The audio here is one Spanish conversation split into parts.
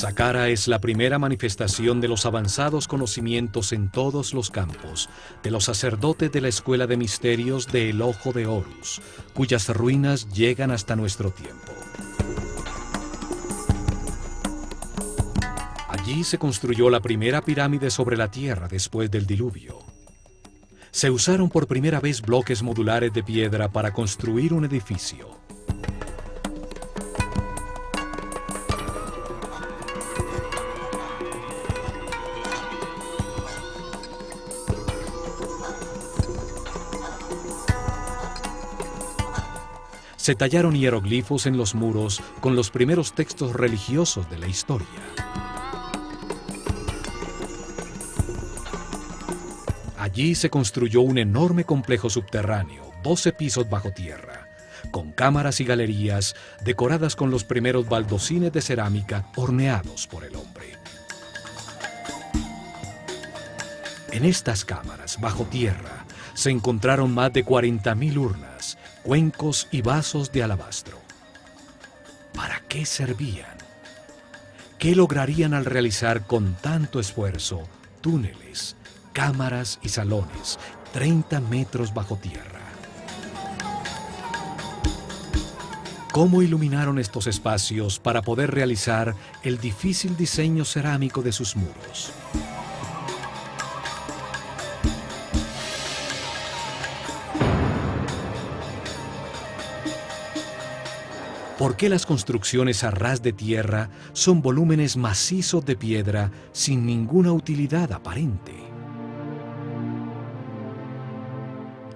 Saqqara es la primera manifestación de los avanzados conocimientos en todos los campos de los sacerdotes de la Escuela de Misterios de El Ojo de Horus, cuyas ruinas llegan hasta nuestro tiempo. Allí se construyó la primera pirámide sobre la Tierra después del diluvio. Se usaron por primera vez bloques modulares de piedra para construir un edificio. Se tallaron hieroglifos en los muros con los primeros textos religiosos de la historia. Allí se construyó un enorme complejo subterráneo, 12 pisos bajo tierra, con cámaras y galerías decoradas con los primeros baldosines de cerámica horneados por el hombre. En estas cámaras, bajo tierra, se encontraron más de 40.000 urnas, cuencos y vasos de alabastro. ¿Para qué servían? ¿Qué lograrían al realizar con tanto esfuerzo túneles, cámaras y salones 30 metros bajo tierra? ¿Cómo iluminaron estos espacios para poder realizar el difícil diseño cerámico de sus muros? ¿Por qué las construcciones a ras de tierra son volúmenes macizos de piedra sin ninguna utilidad aparente?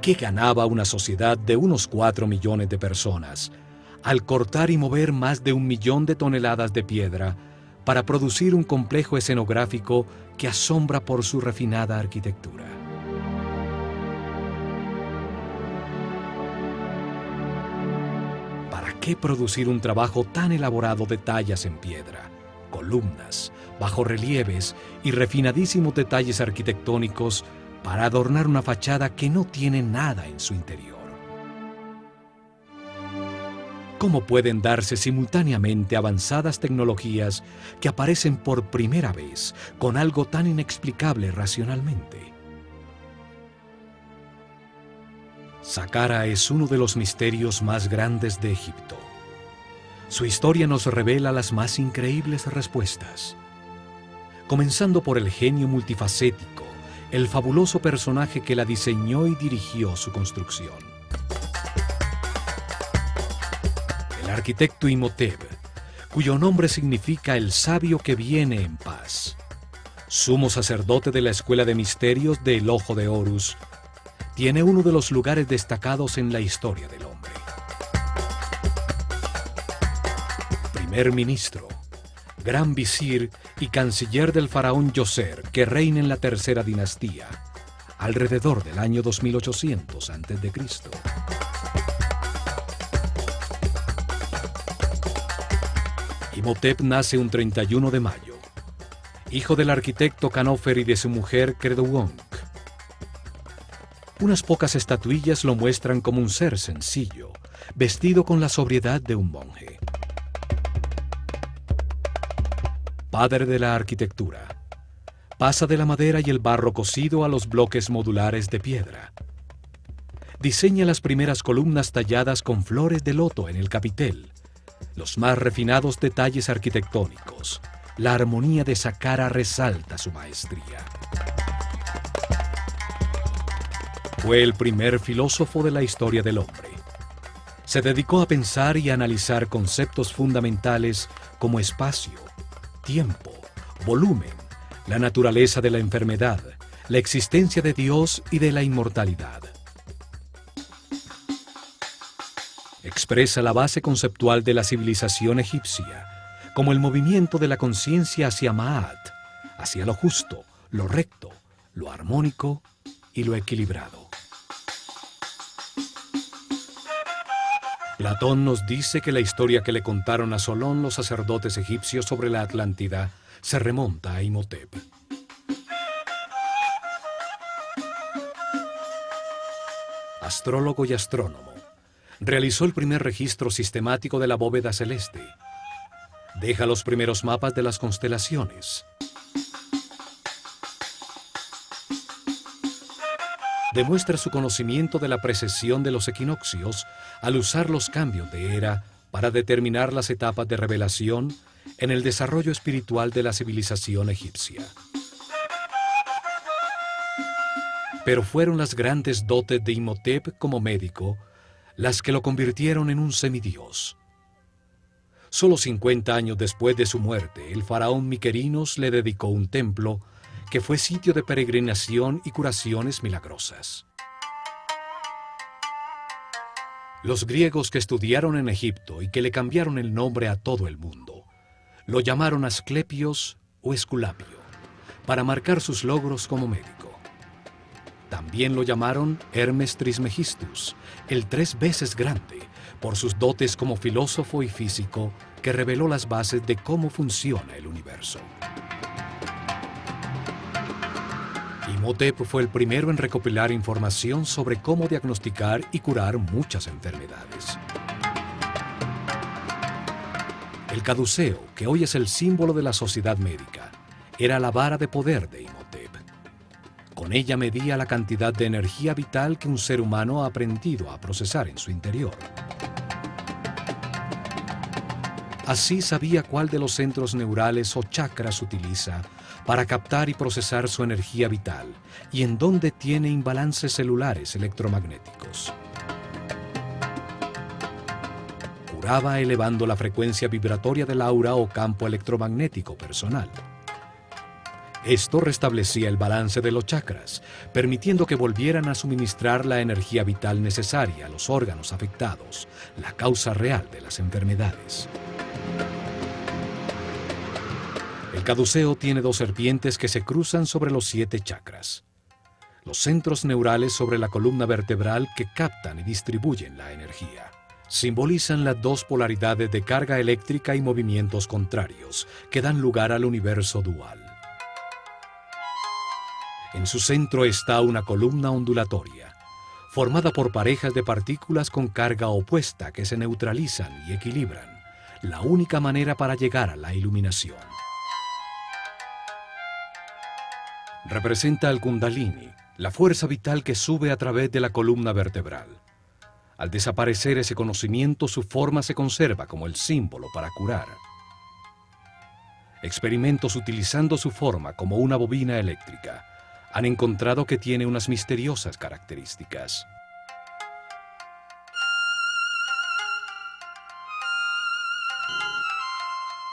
¿Qué ganaba una sociedad de unos 4 millones de personas al cortar y mover más de 1 millón de toneladas de piedra para producir un complejo escenográfico que asombra por su refinada arquitectura? ¿Para qué producir un trabajo tan elaborado de tallas en piedra, columnas, bajorrelieves y refinadísimos detalles arquitectónicos para adornar una fachada que no tiene nada en su interior? ¿Cómo pueden darse simultáneamente avanzadas tecnologías que aparecen por primera vez con algo tan inexplicable racionalmente? Saqqara es uno de los misterios más grandes de Egipto. Su historia nos revela las más increíbles respuestas. Comenzando por el genio multifacético, el fabuloso personaje que la diseñó y dirigió su construcción. El arquitecto Imhotep, cuyo nombre significa el sabio que viene en paz. Sumo sacerdote de la Escuela de Misterios de El Ojo de Horus, tiene uno de los lugares destacados en la historia del hombre. Primer ministro, gran visir y canciller del faraón Djoser, que reina en la tercera dinastía, alrededor del año 2800 a.C. Imhotep nace un 31 de mayo, hijo del arquitecto Khanofer y de su mujer Khedronqu. Unas pocas estatuillas lo muestran como un ser sencillo, vestido con la sobriedad de un monje. Padre de la arquitectura, pasa de la madera y el barro cocido a los bloques modulares de piedra. Diseña las primeras columnas talladas con flores de loto en el capitel, los más refinados detalles arquitectónicos. La armonía de Saqqara resalta su maestría. Fue el primer filósofo de la historia del hombre. Se dedicó a pensar y a analizar conceptos fundamentales como espacio, tiempo, volumen, la naturaleza de la enfermedad, la existencia de Dios y de la inmortalidad. Expresa la base conceptual de la civilización egipcia, como el movimiento de la conciencia hacia Ma'at, hacia lo justo, lo recto, lo armónico y lo equilibrado. Platón nos dice que la historia que le contaron a Solón los sacerdotes egipcios sobre la Atlántida se remonta a Imhotep. Astrólogo y astrónomo, realizó el primer registro sistemático de la bóveda celeste. Deja los primeros mapas de las constelaciones. Demuestra su conocimiento de la precesión de los equinoccios al usar los cambios de era para determinar las etapas de revelación en el desarrollo espiritual de la civilización egipcia. Pero fueron las grandes dotes de Imhotep como médico las que lo convirtieron en un semidios. Solo 50 años después de su muerte, el faraón Miquerinos le dedicó un templo que fue sitio de peregrinación y curaciones milagrosas. Los griegos que estudiaron en Egipto y que le cambiaron el nombre a todo el mundo, lo llamaron Asclepios o Esculapio, para marcar sus logros como médico. También lo llamaron Hermes Trismegistus, el 3 veces grande, por sus dotes como filósofo y físico que reveló las bases de cómo funciona el universo. Imhotep fue el primero en recopilar información sobre cómo diagnosticar y curar muchas enfermedades. El caduceo, que hoy es el símbolo de la sociedad médica, era la vara de poder de Imhotep. Con ella medía la cantidad de energía vital que un ser humano ha aprendido a procesar en su interior. Así sabía cuál de los centros neurales o chakras utiliza para captar y procesar su energía vital y en dónde tiene imbalances celulares electromagnéticos. Curaba elevando la frecuencia vibratoria del aura o campo electromagnético personal. Esto restablecía el balance de los chakras, permitiendo que volvieran a suministrar la energía vital necesaria a los órganos afectados, la causa real de las enfermedades. El caduceo tiene 2 serpientes que se cruzan sobre los 7 chakras. Los centros neurales sobre la columna vertebral que captan y distribuyen la energía. Simbolizan las 2 polaridades de carga eléctrica y movimientos contrarios que dan lugar al universo dual. En su centro está una columna ondulatoria, formada por parejas de partículas con carga opuesta que se neutralizan y equilibran, la única manera para llegar a la iluminación. Representa al Kundalini, la fuerza vital que sube a través de la columna vertebral. Al desaparecer ese conocimiento, su forma se conserva como el símbolo para curar. Experimentos utilizando su forma como una bobina eléctrica han encontrado que tiene unas misteriosas características.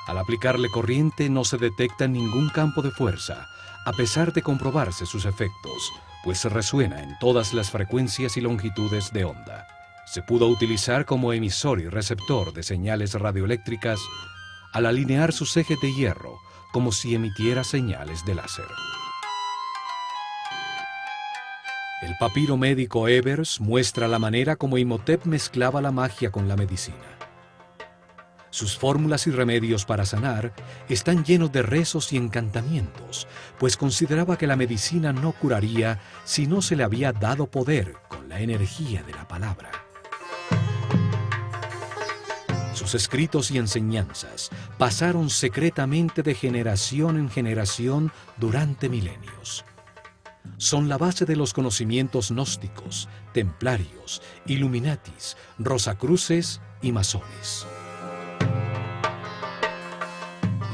Al aplicarle corriente no se detecta ningún campo de fuerza, a pesar de comprobarse sus efectos, pues resuena en todas las frecuencias y longitudes de onda. Se pudo utilizar como emisor y receptor de señales radioeléctricas al alinear sus ejes de hierro, como si emitiera señales de láser. El papiro médico Ebers muestra la manera como Imhotep mezclaba la magia con la medicina. Sus fórmulas y remedios para sanar están llenos de rezos y encantamientos, pues consideraba que la medicina no curaría si no se le había dado poder con la energía de la palabra. Sus escritos y enseñanzas pasaron secretamente de generación en generación durante milenios. Son la base de los conocimientos gnósticos, templarios, illuminatis, rosacruces y masones.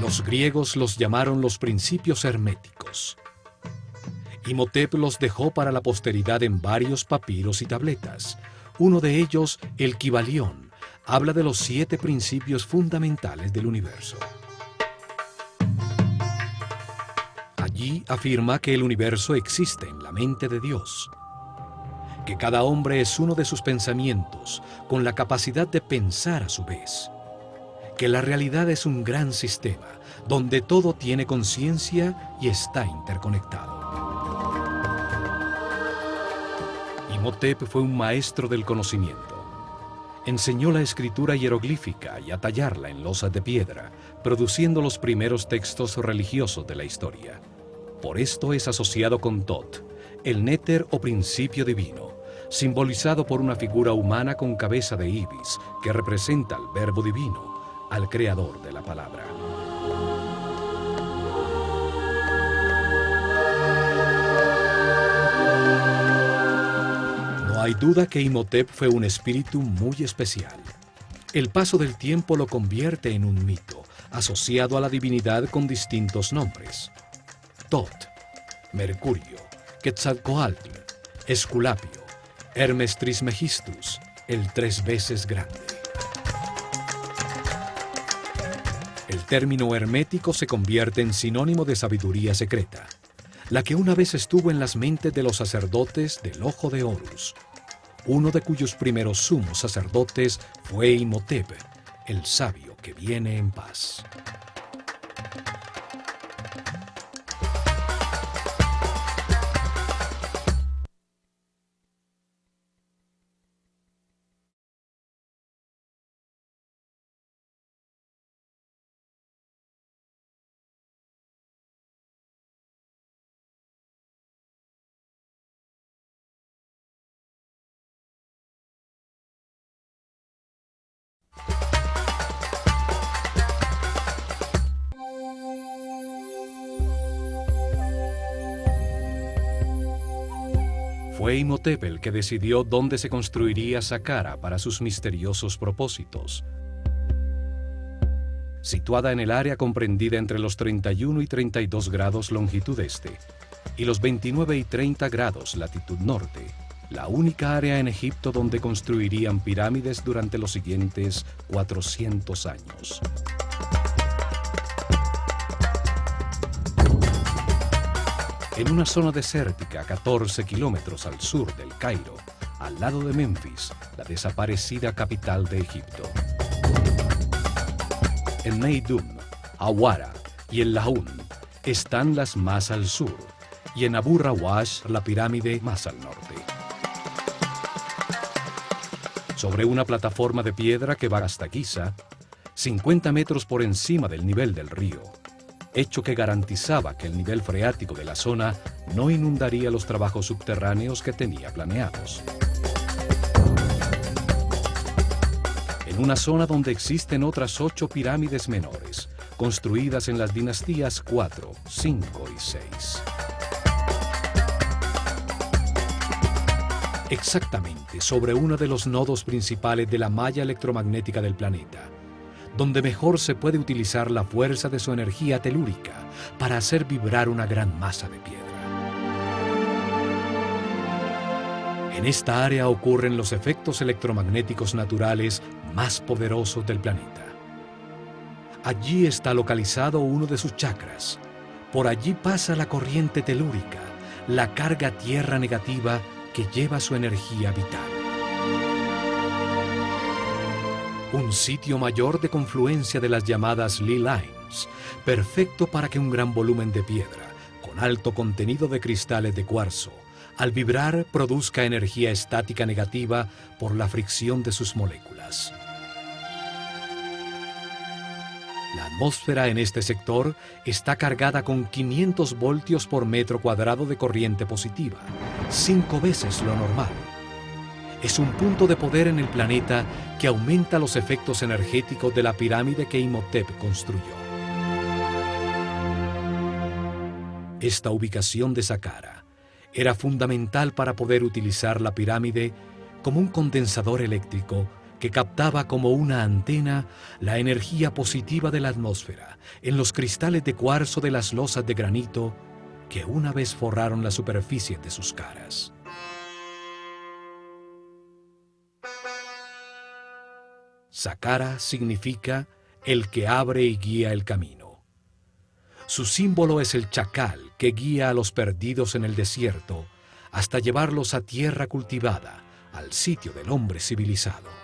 Los griegos los llamaron los principios herméticos. Imhotep los dejó para la posteridad en varios papiros y tabletas. Uno de ellos, el Kybalión, habla de los 7 principios fundamentales del universo. Allí afirma que el universo existe en la mente de Dios, que cada hombre es uno de sus pensamientos, con la capacidad de pensar a su vez, que la realidad es un gran sistema, donde todo tiene conciencia y está interconectado. Imhotep fue un maestro del conocimiento. Enseñó la escritura hieroglífica y a tallarla en losas de piedra, produciendo los primeros textos religiosos de la historia. Por esto es asociado con Tot, el néter o principio divino, simbolizado por una figura humana con cabeza de ibis, que representa al verbo divino, al creador de la palabra. hay duda que Imhotep fue un espíritu muy especial. El paso del tiempo lo convierte en un mito, asociado a la divinidad con distintos nombres. Tot, Mercurio, Quetzalcoatl, Esculapio, Hermes Trismegistus, el 3 veces grande. El término hermético se convierte en sinónimo de sabiduría secreta, la que una vez estuvo en las mentes de los sacerdotes del Ojo de Horus, uno de cuyos primeros sumos sacerdotes fue Imhotep, el sabio que viene en paz. Fue Imhotep el que decidió dónde se construiría Saqqara para sus misteriosos propósitos. Situada en el área comprendida entre los 31 y 32 grados longitud este y los 29 y 30 grados latitud norte, la única área en Egipto donde construirían pirámides durante los siguientes 400 años. En una zona desértica a 14 kilómetros al sur del Cairo, al lado de Memphis, la desaparecida capital de Egipto. En Meidum, Awara y el Laún están las más al sur, y en Abu Rawash la pirámide más al norte. Sobre una plataforma de piedra que va hasta Giza, 50 metros por encima del nivel del río, hecho que garantizaba que el nivel freático de la zona no inundaría los trabajos subterráneos que tenía planeados. En una zona donde existen otras 8 pirámides menores, construidas en las dinastías 4, 5 y 6. Exactamente sobre uno de los nodos principales de la malla electromagnética del planeta, donde mejor se puede utilizar la fuerza de su energía telúrica para hacer vibrar una gran masa de piedra. En esta área ocurren los efectos electromagnéticos naturales más poderosos del planeta. Allí está localizado uno de sus chakras. Por allí pasa la corriente telúrica, la carga tierra negativa que lleva su energía vital. Un sitio mayor de confluencia de las llamadas Lee Lines, perfecto para que un gran volumen de piedra, con alto contenido de cristales de cuarzo, al vibrar produzca energía estática negativa por la fricción de sus moléculas. La atmósfera en este sector está cargada con 500 voltios por metro cuadrado de corriente positiva, 5 veces lo normal. Es un punto de poder en el planeta que aumenta los efectos energéticos de la pirámide que Imhotep construyó. Esta ubicación de Saqqara era fundamental para poder utilizar la pirámide como un condensador eléctrico que captaba como una antena la energía positiva de la atmósfera en los cristales de cuarzo de las losas de granito que una vez forraron la superficie de sus caras. Saqqara significa el que abre y guía el camino. Su símbolo es el chacal que guía a los perdidos en el desierto hasta llevarlos a tierra cultivada, al sitio del hombre civilizado.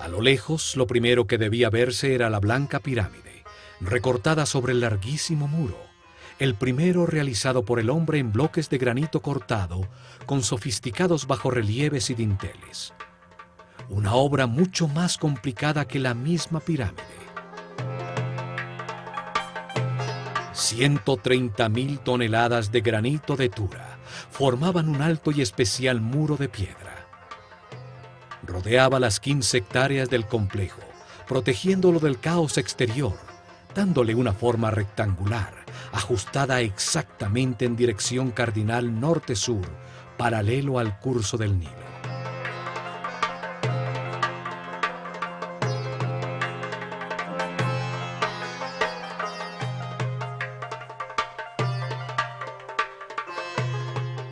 A lo lejos, lo primero que debía verse era la blanca pirámide, recortada sobre el larguísimo muro, el primero realizado por el hombre en bloques de granito cortado, con sofisticados bajorrelieves y dinteles. Una obra mucho más complicada que la misma pirámide. 130.000 toneladas de granito de Tura formaban un alto y especial muro de piedra. Rodeaba las 15 hectáreas del complejo, protegiéndolo del caos exterior, dándole una forma rectangular, ajustada exactamente en dirección cardinal norte-sur, paralelo al curso del Nilo.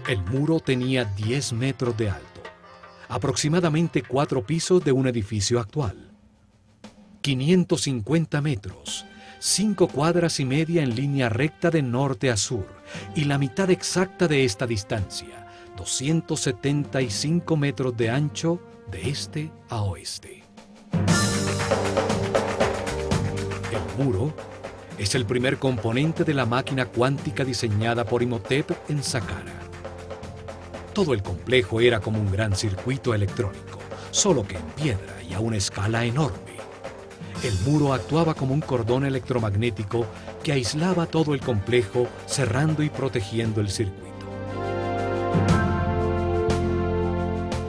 El muro tenía 10 metros de alto, aproximadamente 4 pisos de un edificio actual. 550 metros, 5 cuadras y media en línea recta de norte a sur, y la mitad exacta de esta distancia, 275 metros de ancho de este a oeste. El muro es el primer componente de la máquina cuántica diseñada por Imhotep en Saqqara. Todo el complejo era como un gran circuito electrónico, solo que en piedra y a una escala enorme. El muro actuaba como un cordón electromagnético que aislaba todo el complejo, cerrando y protegiendo el circuito.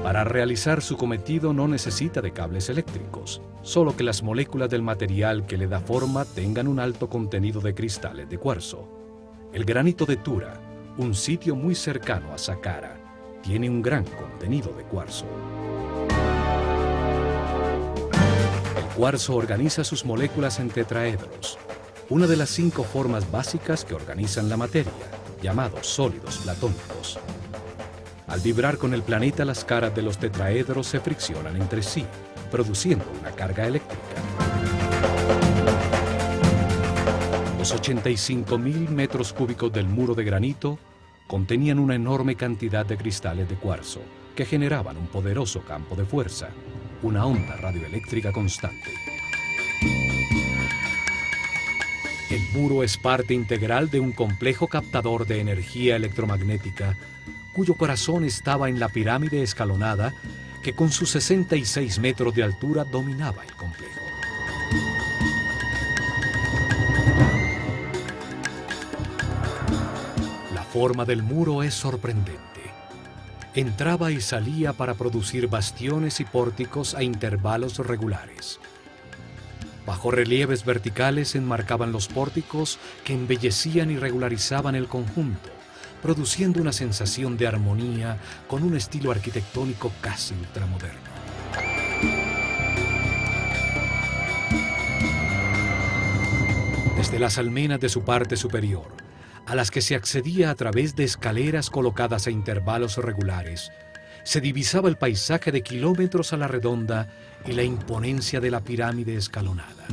Para realizar su cometido no necesita de cables eléctricos, solo que las moléculas del material que le da forma tengan un alto contenido de cristales de cuarzo. El granito de Tura, un sitio muy cercano a Saqqara, tiene un gran contenido de cuarzo. El cuarzo organiza sus moléculas en tetraedros, una de las 5 formas básicas que organizan la materia, llamados sólidos platónicos. Al vibrar con el planeta, las caras de los tetraedros se friccionan entre sí, produciendo una carga eléctrica. Los 85.000 metros cúbicos del muro de granito contenían una enorme cantidad de cristales de cuarzo que generaban un poderoso campo de fuerza, una onda radioeléctrica constante. El muro es parte integral de un complejo captador de energía electromagnética cuyo corazón estaba en la pirámide escalonada que con sus 66 metros de altura dominaba el complejo. La forma del muro es sorprendente. Entraba y salía para producir bastiones y pórticos a intervalos regulares. Bajorrelieves verticales enmarcaban los pórticos que embellecían y regularizaban el conjunto, produciendo una sensación de armonía con un estilo arquitectónico casi ultramoderno. Desde las almenas de su parte superior, a las que se accedía a través de escaleras colocadas a intervalos regulares, se divisaba el paisaje de kilómetros a la redonda y la imponencia de la pirámide escalonada.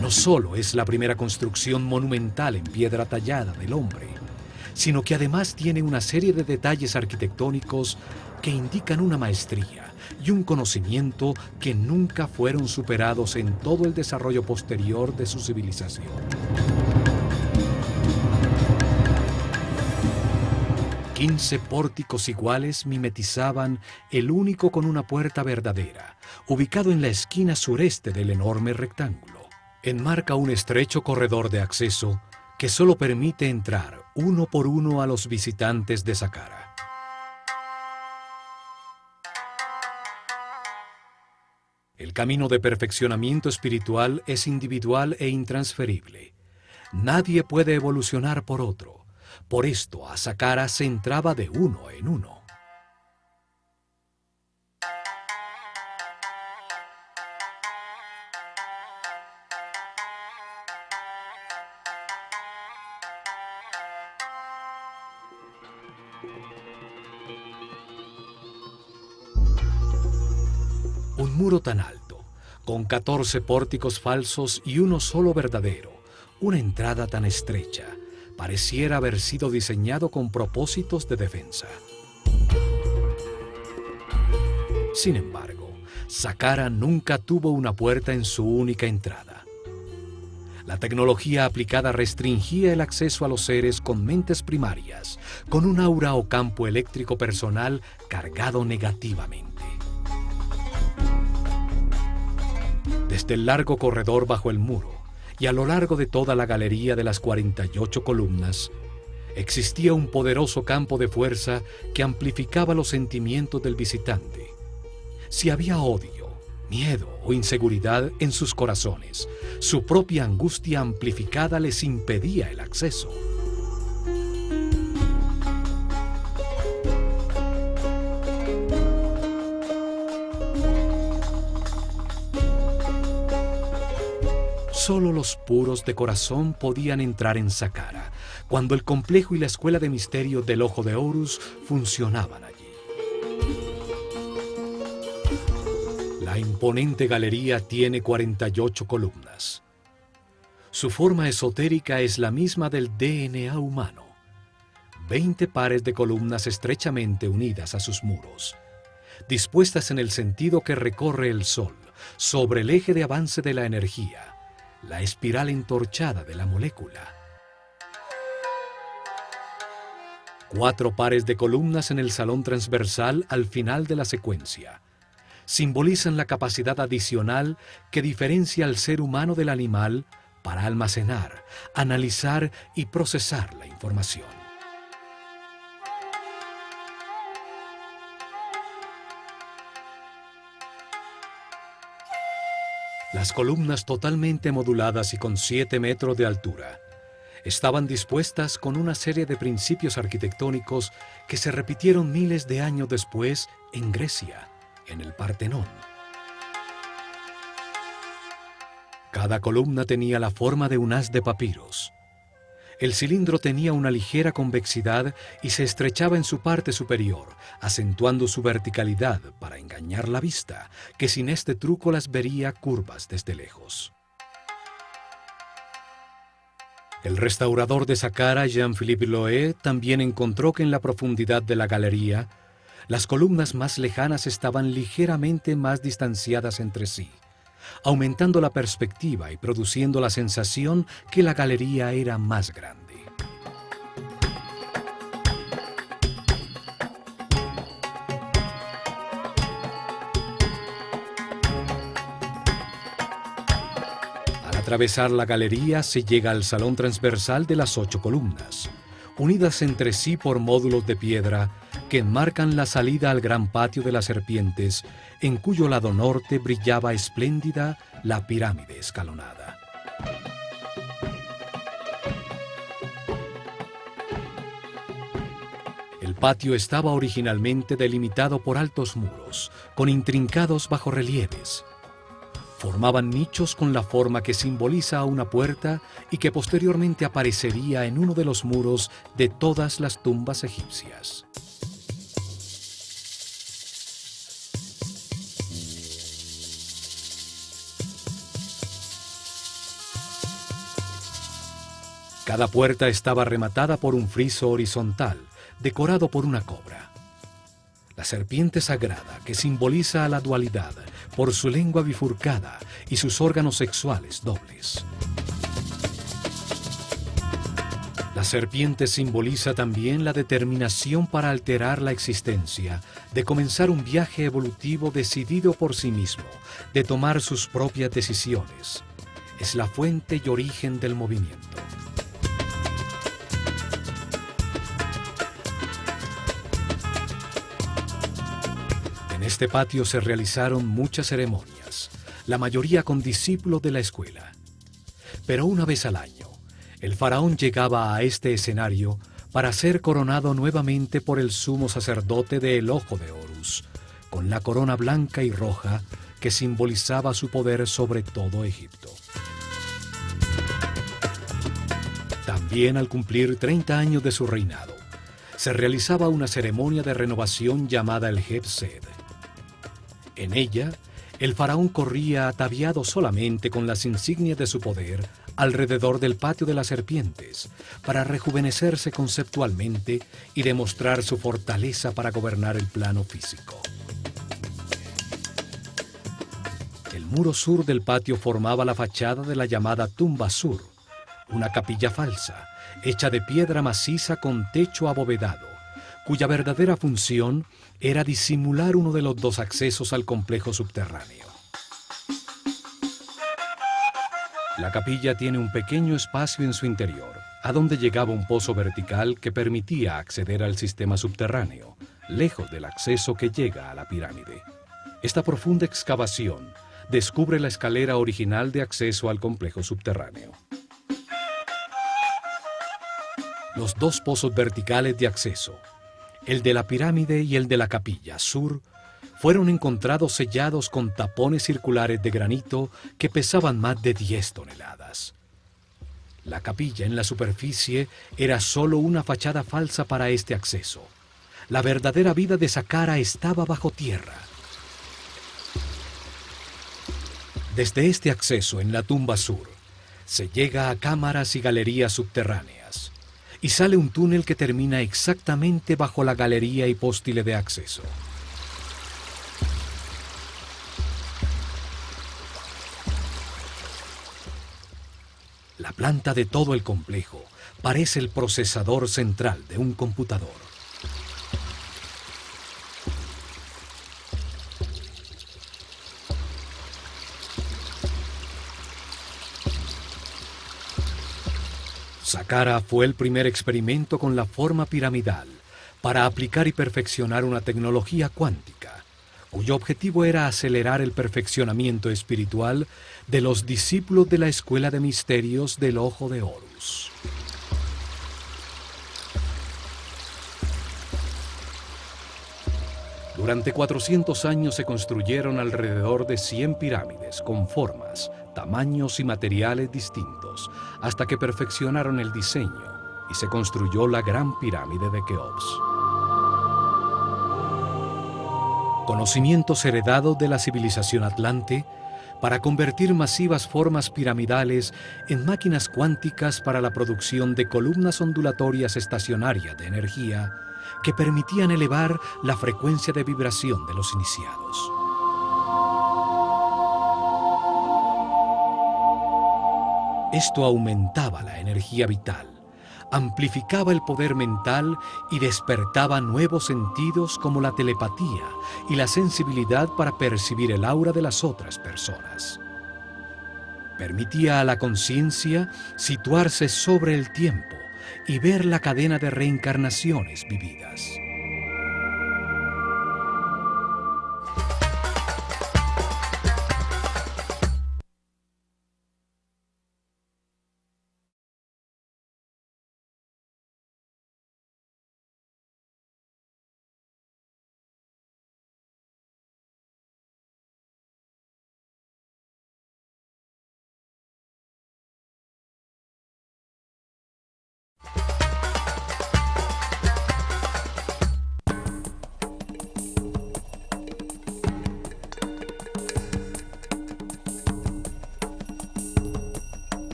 No solo es la primera construcción monumental en piedra tallada del hombre, sino que además tiene una serie de detalles arquitectónicos que indican una maestría y un conocimiento que nunca fueron superados en todo el desarrollo posterior de su civilización. Quince pórticos iguales mimetizaban el único con una puerta verdadera, ubicado en la esquina sureste del enorme rectángulo. Enmarca un estrecho corredor de acceso que solo permite entrar uno por uno a los visitantes de Saqqara. El camino de perfeccionamiento espiritual es individual e intransferible. Nadie puede evolucionar por otro. Por esto, a Saqqara se entraba de uno en uno. Un muro tan alto, con 14 pórticos falsos y uno solo verdadero, una entrada tan estrecha, pareciera haber sido diseñado con propósitos de defensa. Sin embargo, Saqqara nunca tuvo una puerta en su única entrada. La tecnología aplicada restringía el acceso a los seres con mentes primarias, con un aura o campo eléctrico personal cargado negativamente. Desde el largo corredor bajo el muro y a lo largo de toda la galería de las 48 columnas, existía un poderoso campo de fuerza que amplificaba los sentimientos del visitante. Si había odio, miedo o inseguridad en sus corazones, su propia angustia amplificada les impedía el acceso. Solo los puros de corazón podían entrar en Saqqara, cuando el complejo y la escuela de misterios del Ojo de Horus funcionaban allí. La imponente galería tiene 48 columnas. Su forma esotérica es la misma del DNA humano. 20 pares de columnas estrechamente unidas a sus muros, dispuestas en el sentido que recorre el Sol, sobre el eje de avance de la energía, la espiral entorchada de la molécula. 4 pares de columnas en el salón transversal al final de la secuencia simbolizan la capacidad adicional que diferencia al ser humano del animal para almacenar, analizar y procesar la información. Las columnas totalmente moduladas y con 7 metros de altura estaban dispuestas con una serie de principios arquitectónicos que se repitieron miles de años después en Grecia, en el Partenón. Cada columna tenía la forma de un haz de papiros. El cilindro tenía una ligera convexidad y se estrechaba en su parte superior, acentuando su verticalidad para engañar la vista, que sin este truco las vería curvas desde lejos. El restaurador de Saqqara, Jean-Philippe Loé, también encontró que en la profundidad de la galería, las columnas más lejanas estaban ligeramente más distanciadas entre sí, aumentando la perspectiva y produciendo la sensación que la galería era más grande. Al atravesar la galería se llega al salón transversal de las 8 columnas, unidas entre sí por módulos de piedra que enmarcan la salida al gran patio de las serpientes, en cuyo lado norte brillaba espléndida la pirámide escalonada. El patio estaba originalmente delimitado por altos muros, con intrincados bajorrelieves. Formaban nichos con la forma que simboliza a una puerta y que posteriormente aparecería en uno de los muros de todas las tumbas egipcias. Cada puerta estaba rematada por un friso horizontal, decorado por una cobra. La serpiente sagrada, que simboliza a la dualidad por su lengua bifurcada y sus órganos sexuales dobles. La serpiente simboliza también la determinación para alterar la existencia, de comenzar un viaje evolutivo decidido por sí mismo, de tomar sus propias decisiones. Es la fuente y origen del movimiento. En este patio se realizaron muchas ceremonias, la mayoría con discípulos de la escuela. Pero una vez al año, el faraón llegaba a este escenario para ser coronado nuevamente por el sumo sacerdote del Ojo de Horus, con la corona blanca y roja que simbolizaba su poder sobre todo Egipto. También al cumplir 30 años de su reinado, se realizaba una ceremonia de renovación llamada el Heb-Sed. En ella, el faraón corría ataviado solamente con las insignias de su poder alrededor del patio de las serpientes para rejuvenecerse conceptualmente y demostrar su fortaleza para gobernar el plano físico. El muro sur del patio formaba la fachada de la llamada tumba sur, una capilla falsa, hecha de piedra maciza con techo abovedado, cuya verdadera función era disimular uno de los dos accesos al complejo subterráneo. La capilla tiene un pequeño espacio en su interior, a donde llegaba un pozo vertical que permitía acceder al sistema subterráneo, lejos del acceso que llega a la pirámide. Esta profunda excavación descubre la escalera original de acceso al complejo subterráneo. Los dos pozos verticales de acceso, el de la pirámide y el de la capilla sur, fueron encontrados sellados con tapones circulares de granito que pesaban más de 10 toneladas. La capilla en la superficie era solo una fachada falsa para este acceso. La verdadera vida de Saqqara estaba bajo tierra. Desde este acceso en la tumba sur, se llega a cámaras y galerías subterráneas, y sale un túnel que termina exactamente bajo la galería y póstile de acceso. La planta de todo el complejo parece el procesador central de un computador. Saqqara fue el primer experimento con la forma piramidal para aplicar y perfeccionar una tecnología cuántica, cuyo objetivo era acelerar el perfeccionamiento espiritual de los discípulos de la Escuela de Misterios del Ojo de Horus. Durante 400 años se construyeron alrededor de 100 pirámides con formas, tamaños y materiales distintos, hasta que perfeccionaron el diseño y se construyó la Gran Pirámide de Keops. Conocimientos heredados de la civilización atlante para convertir masivas formas piramidales en máquinas cuánticas para la producción de columnas ondulatorias estacionarias de energía que permitían elevar la frecuencia de vibración de los iniciados. Esto aumentaba la energía vital, amplificaba el poder mental y despertaba nuevos sentidos como la telepatía y la sensibilidad para percibir el aura de las otras personas. Permitía a la conciencia situarse sobre el tiempo y ver la cadena de reencarnaciones vividas.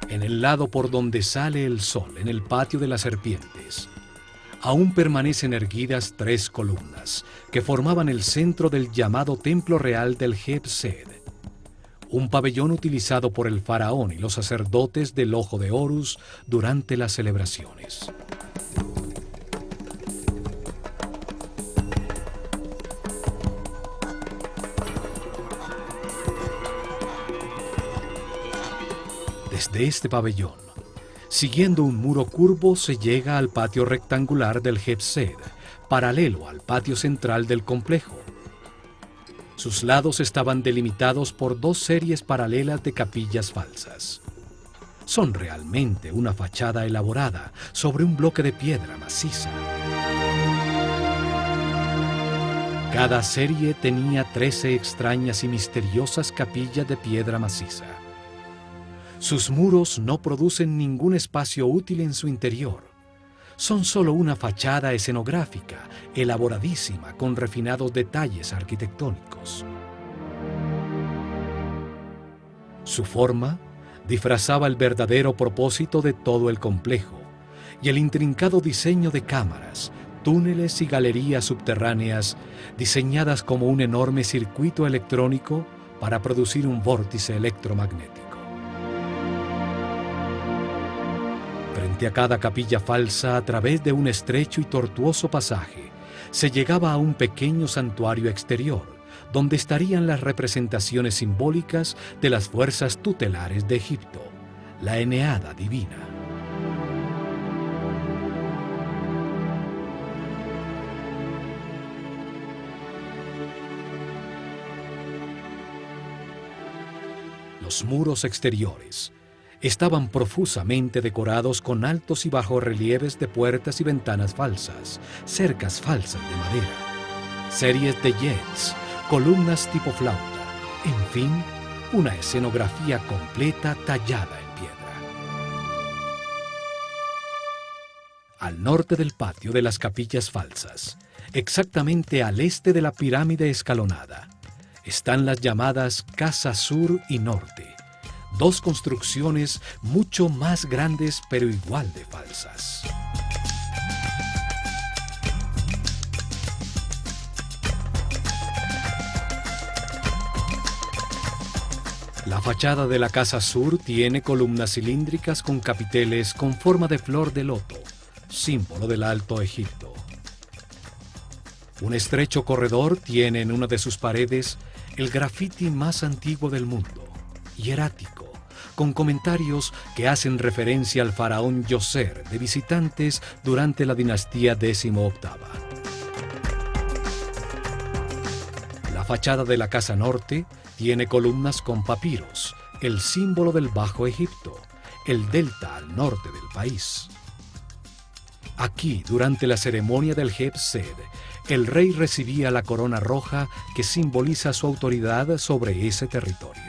En el lado por donde sale el sol, en el patio de las serpientes, aún permanecen erguidas 3 columnas que formaban el centro del llamado Templo Real del Heb-Sed, un pabellón utilizado por el faraón y los sacerdotes del Ojo de Horus durante las celebraciones. Desde este pabellón, siguiendo un muro curvo, se llega al patio rectangular del Heb-Sed, paralelo al patio central del complejo. Sus lados estaban delimitados por 2 series paralelas de capillas falsas. Son realmente una fachada elaborada sobre un bloque de piedra maciza. Cada serie tenía 13 extrañas y misteriosas capillas de piedra maciza. Sus muros no producen ningún espacio útil en su interior. Son solo una fachada escenográfica, elaboradísima, con refinados detalles arquitectónicos. Su forma disfrazaba el verdadero propósito de todo el complejo y el intrincado diseño de cámaras, túneles y galerías subterráneas diseñadas como un enorme circuito electrónico para producir un vórtice electromagnético. Frente a cada capilla falsa, a través de un estrecho y tortuoso pasaje, se llegaba a un pequeño santuario exterior, donde estarían las representaciones simbólicas de las fuerzas tutelares de Egipto, la Eneada divina. Los muros exteriores estaban profusamente decorados con altos y bajorrelieves de puertas y ventanas falsas, cercas falsas de madera, series de jets, columnas tipo flauta, en fin, una escenografía completa tallada en piedra. Al norte del patio de las capillas falsas, exactamente al este de la pirámide escalonada, están las llamadas Casa Sur y Norte, dos construcciones mucho más grandes pero igual de falsas. La fachada de la Casa Sur tiene columnas cilíndricas con capiteles con forma de flor de loto, símbolo del Alto Egipto. Un estrecho corredor tiene en una de sus paredes el grafiti más antiguo del mundo, hierático, con comentarios que hacen referencia al faraón Djoser de visitantes durante la dinastía XVIII. La fachada de la Casa Norte tiene columnas con papiros, el símbolo del Bajo Egipto, el delta al norte del país. Aquí, durante la ceremonia del Heb-Sed, el rey recibía la corona roja que simboliza su autoridad sobre ese territorio.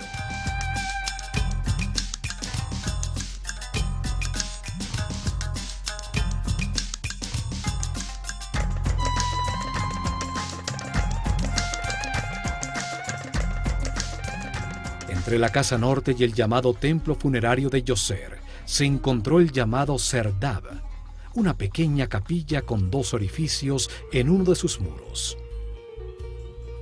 Entre la Casa Norte y el llamado templo funerario de Djoser se encontró el llamado Serdab, una pequeña capilla con dos orificios en uno de sus muros.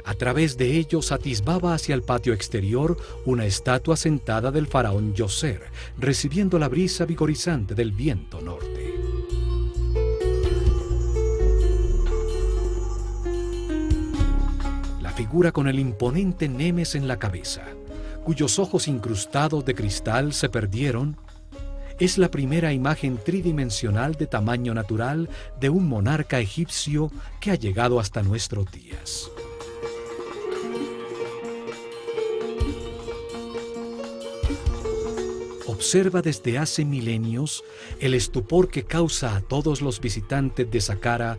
A través de ellos atisbaba hacia el patio exterior una estatua sentada del faraón Djoser, recibiendo la brisa vigorizante del viento norte. La figura con el imponente Nemes en la cabeza, cuyos ojos incrustados de cristal se perdieron, es la primera imagen tridimensional de tamaño natural de un monarca egipcio que ha llegado hasta nuestros días. Observa desde hace milenios el estupor que causa a todos los visitantes de Saqqara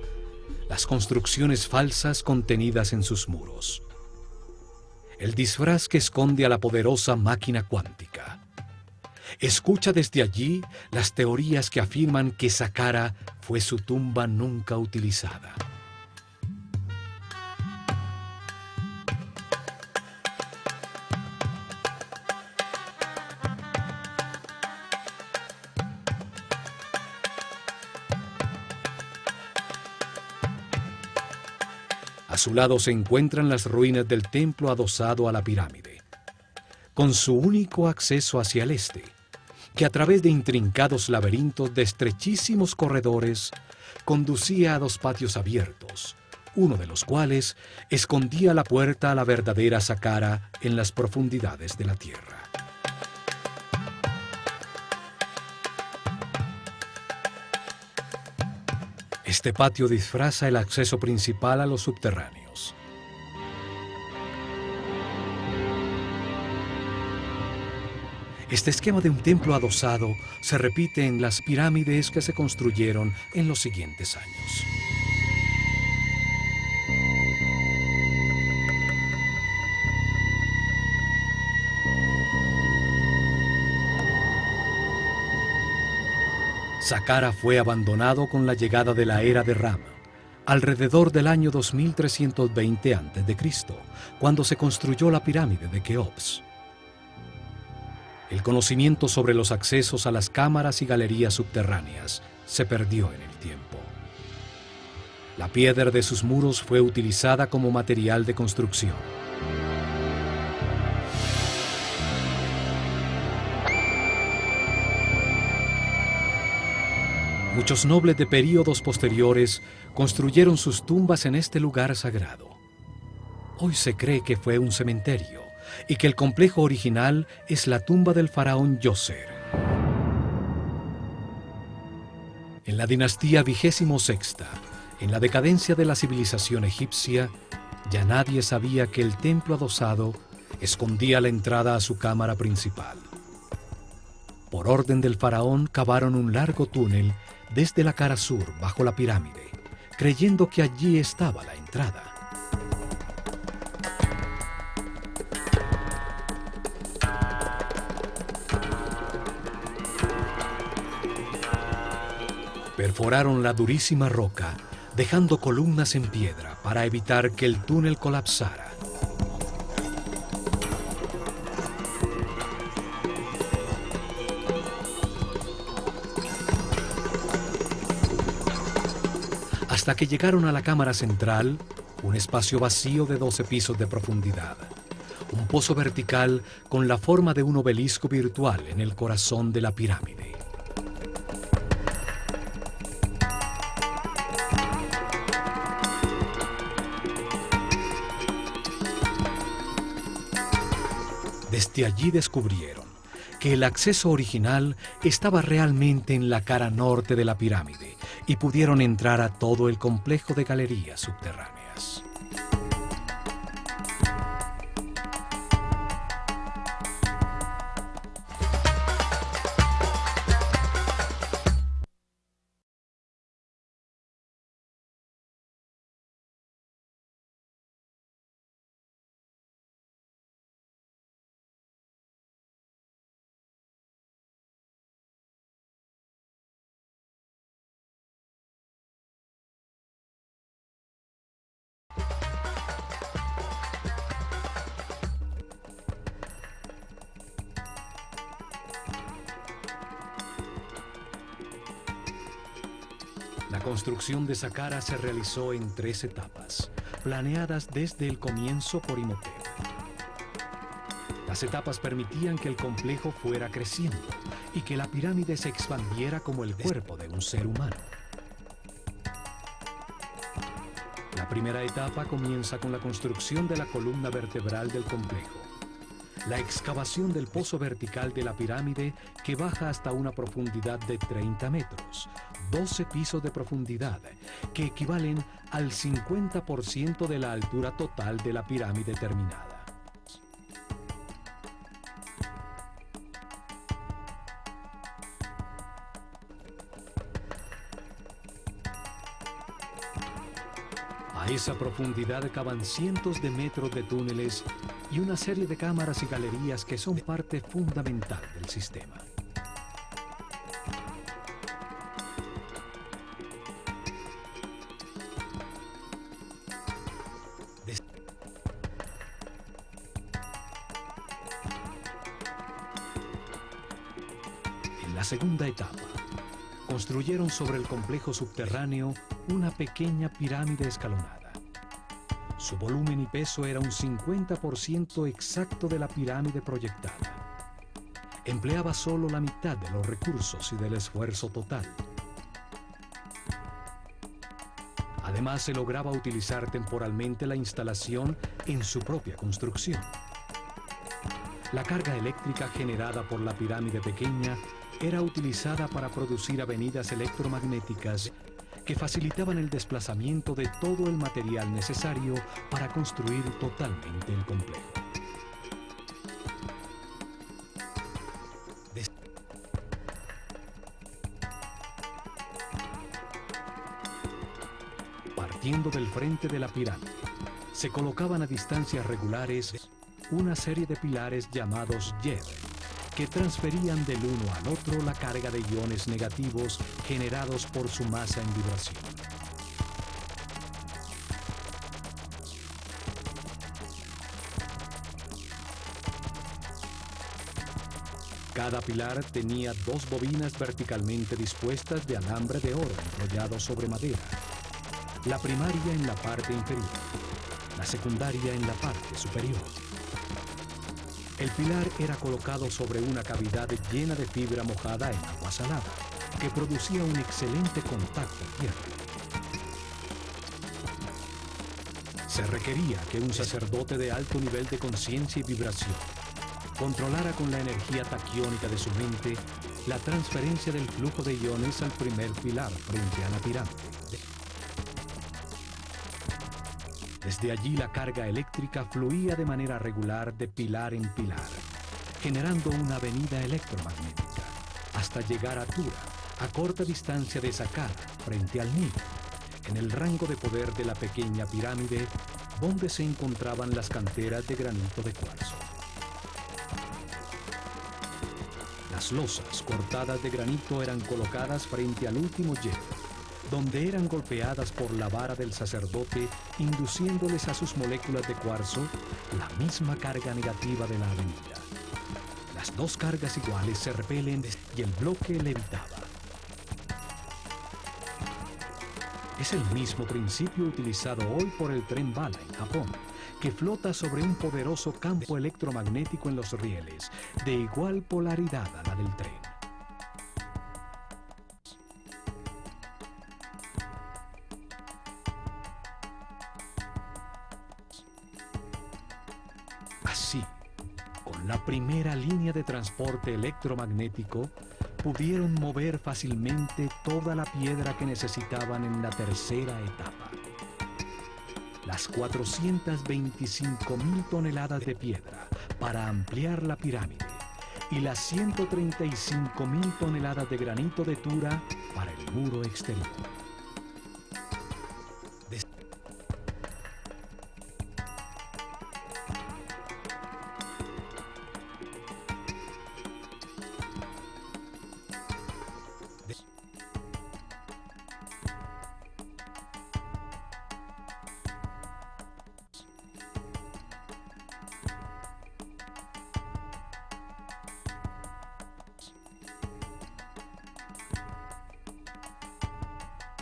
las construcciones falsas contenidas en sus muros. El disfraz que esconde a la poderosa máquina cuántica. Escucha desde allí las teorías que afirman que Saqqara fue su tumba nunca utilizada. A su lado se encuentran las ruinas del templo adosado a la pirámide, con su único acceso hacia el este, que a través de intrincados laberintos de estrechísimos corredores conducía a dos patios abiertos, uno de los cuales escondía la puerta a la verdadera Saqqara en las profundidades de la tierra. Este patio disfraza el acceso principal a los subterráneos. Este esquema de un templo adosado se repite en las pirámides que se construyeron en los siguientes años. Saqqara fue abandonado con la llegada de la era de Ram, alrededor del año 2320 a.C., cuando se construyó la pirámide de Keops. El conocimiento sobre los accesos a las cámaras y galerías subterráneas se perdió en el tiempo. La piedra de sus muros fue utilizada como material de construcción. Muchos nobles de períodos posteriores construyeron sus tumbas en este lugar sagrado. Hoy se cree que fue un cementerio y que el complejo original es la tumba del faraón Djoser. En la dinastía XXVI, en la decadencia de la civilización egipcia, ya nadie sabía que el templo adosado escondía la entrada a su cámara principal. Por orden del faraón cavaron un largo túnel desde la cara sur bajo la pirámide, creyendo que allí estaba la entrada. Perforaron la durísima roca, dejando columnas en piedra para evitar que el túnel colapsara. Hasta que llegaron a la cámara central, un espacio vacío de 12 pisos de profundidad. Un pozo vertical con la forma de un obelisco virtual en el corazón de la pirámide. Desde allí descubrieron que el acceso original estaba realmente en la cara norte de la pirámide y pudieron entrar a todo el complejo de galerías subterráneas. La construcción de Saqqara se realizó en 3 etapas, planeadas desde el comienzo por Imhotep. Las etapas permitían que el complejo fuera creciendo y que la pirámide se expandiera como el cuerpo de un ser humano. La primera etapa comienza con la construcción de la columna vertebral del complejo. La excavación del pozo vertical de la pirámide que baja hasta una profundidad de 30 metros, 12 pisos de profundidad, que equivalen al 50% de la altura total de la pirámide terminada. A esa profundidad cavan cientos de metros de túneles y una serie de cámaras y galerías que son parte fundamental del sistema. En la segunda etapa, construyeron sobre el complejo subterráneo una pequeña pirámide escalonada. Su volumen y peso era un 50% exacto de la pirámide proyectada. Empleaba solo la mitad de los recursos y del esfuerzo total. Además, se lograba utilizar temporalmente la instalación en su propia construcción. La carga eléctrica generada por la pirámide pequeña era utilizada para producir avenidas electromagnéticas que facilitaban el desplazamiento de todo el material necesario para construir totalmente el complejo. Partiendo del frente de la pirámide, se colocaban a distancias regulares una serie de pilares llamados yed, que transferían del uno al otro la carga de iones negativos generados por su masa en vibración. Cada pilar tenía 2 bobinas verticalmente dispuestas de alambre de oro enrollado sobre madera. la primaria en la parte inferior, la secundaria en la parte superior. El pilar era colocado sobre una cavidad llena de fibra mojada en agua salada, que producía un excelente contacto tierra. Se requería que un sacerdote de alto nivel de conciencia y vibración controlara con la energía taquiónica de su mente la transferencia del flujo de iones al primer pilar frente a la pirámide. Desde allí la carga eléctrica fluía de manera regular de pilar en pilar, generando una avenida electromagnética, hasta llegar a Tura, a corta distancia de Saqqara, frente al Nilo, en el rango de poder de la pequeña pirámide, donde se encontraban las canteras de granito de cuarzo. Las losas cortadas de granito eran colocadas frente al último hielo, donde eran golpeadas por la vara del sacerdote, induciéndoles a sus moléculas de cuarzo la misma carga negativa de la avenida. Las dos cargas iguales se repelen y el bloque levitaba. Es el mismo principio utilizado hoy por el tren bala en Japón, que flota sobre un poderoso campo electromagnético en los rieles, de igual polaridad a la del tren. Así, con la primera línea de transporte electromagnético, pudieron mover fácilmente toda la piedra que necesitaban en la tercera etapa. Las 425.000 toneladas de piedra para ampliar la pirámide y las 135.000 toneladas de granito de Tura para el muro exterior.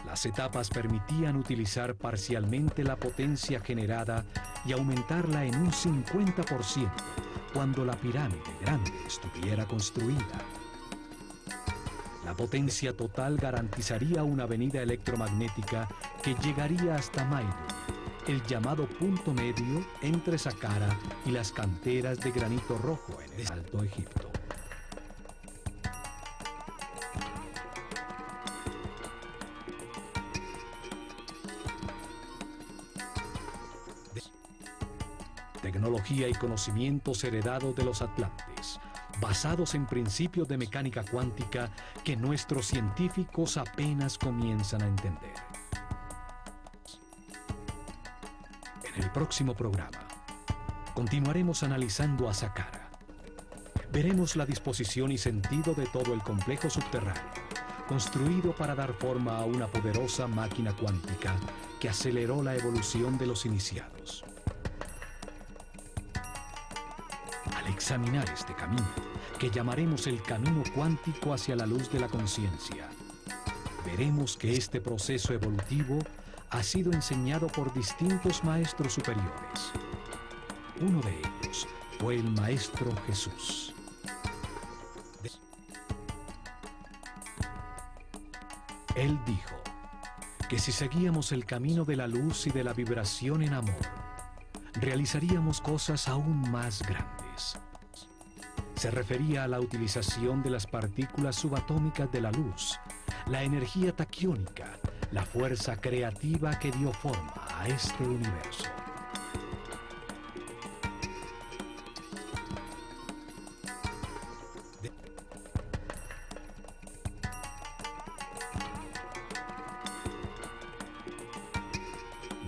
Las etapas permitían utilizar parcialmente la potencia generada y aumentarla en un 50% cuando la pirámide grande estuviera construida. La potencia total garantizaría una avenida electromagnética que llegaría hasta Maidu, el llamado punto medio entre Saqqara y las canteras de granito rojo en el Alto Egipto. Tecnología y conocimientos heredados de los atlantes, basados en principios de mecánica cuántica que nuestros científicos apenas comienzan a entender. En el próximo programa, continuaremos analizando a Saqqara. Veremos la disposición y sentido de todo el complejo subterráneo, construido para dar forma a una poderosa máquina cuántica que aceleró la evolución de los iniciados. Al examinar este camino, que llamaremos el camino cuántico hacia la luz de la conciencia, veremos que este proceso evolutivo ha sido enseñado por distintos maestros superiores. Uno de ellos fue el Maestro Jesús. Él dijo que si seguíamos el camino de la luz y de la vibración en amor, realizaríamos cosas aún más grandes. Se refería a la utilización de las partículas subatómicas de la luz, la energía taquiónica, la fuerza creativa que dio forma a este universo.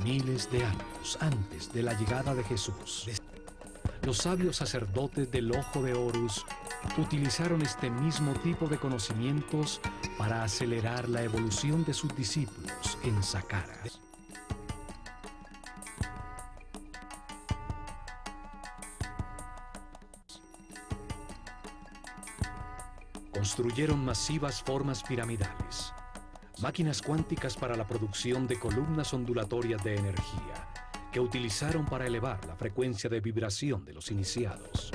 Miles de años antes de la llegada de Jesús, los sabios sacerdotes del Ojo de Horus utilizaron este mismo tipo de conocimientos para acelerar la evolución de sus discípulos en Saqqara. Construyeron masivas formas piramidales, Máquinas cuánticas para la producción de columnas ondulatorias de energía que utilizaron para elevar la frecuencia de vibración de los iniciados.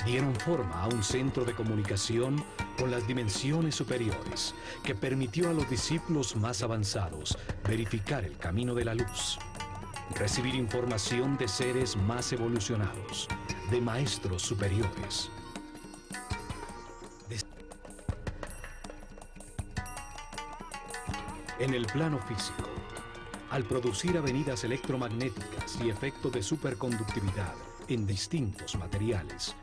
Dieron forma a un centro de comunicación con las dimensiones superiores que permitió a los discípulos más avanzados verificar el camino de la luz, recibir información de seres más evolucionados, de maestros superiores. En el plano físico, al producir avenidas electromagnéticas y efectos de superconductividad en distintos materiales,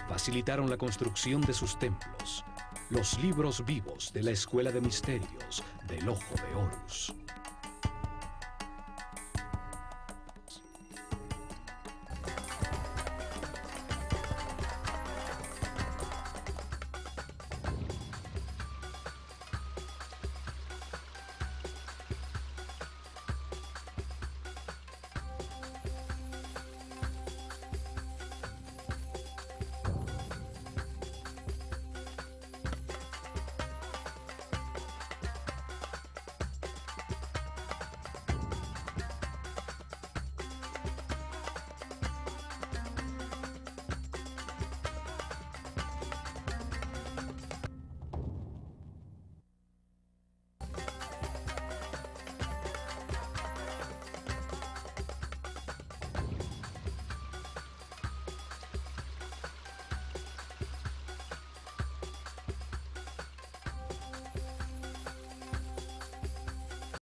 facilitaron la construcción de sus templos, los libros vivos de la Escuela de Misterios del Ojo de Horus.